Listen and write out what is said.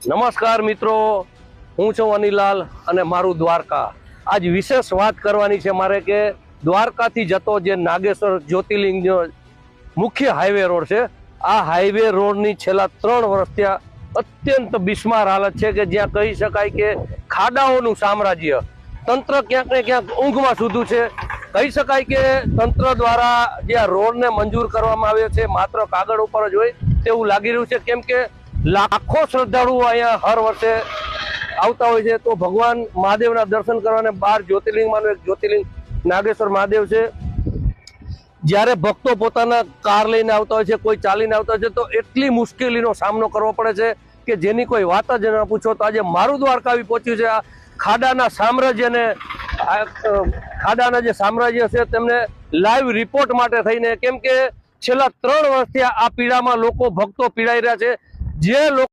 નમસ્કાર મિત્રો, હું છું અનિલાલ અને મારું દ્વારકા. આજ વિશેષ વાત કરવાની છે મારે કે દ્વારકાથી જતો જે નાગેશ્વર જ્યોતિર્લિંગ મુખ્ય હાઈવે રોડ છે, આ હાઈવે રોડની છેલ્લા 3 વર્ષથી અત્યંત બિસ્માર હાલત છે કે જ્યાં કહી શકાય કે ખાડાઓનું સામ્રાજ્ય. તંત્ર ક્યાંક ને ક્યાંક ઊંઘમાં સૂતું છે. કહી શકાય કે તંત્ર દ્વારા જે આ રોડને મંજૂર કરવામાં આવ્યો છે માત્ર કાગળ ઉપર જ હોય તેવું લાગી રહ્યું છે, કેમ કે લાખો શ્રદ્ધાળુઓ અહીંયા હર વર્ષે આવતા હોય છે. તો ભગવાન મહાદેવના દર્શન કરવાને 12 જ્યોતિર્લિંગમાંનું એક જ્યોતિર્લિંગ નાગેશ્વર મહાદેવ છે. જ્યારે ભક્તો પોતાના કાર લઈને આવતા હોય છે, કોઈ ચાલીને આવતા હોય છે, તો એટલી મુશ્કેલીનો સામનો કરવો પડે છે કે જેની કોઈ વાત જ ન પૂછો. તો આજે મારું દ્વારકા આવી પહોંચ્યું છે આ ખાડાના સામ્રાજ્યને, ખાડાના જે સામ્રાજ્ય છે તેમને લાઈવ રિપોર્ટ માટે થઈને, કેમ કે છેલ્લા 3 વર્ષથી આ પીડામાં લોકો ભક્તો પીડાઈ રહ્યા છે. જે લોકો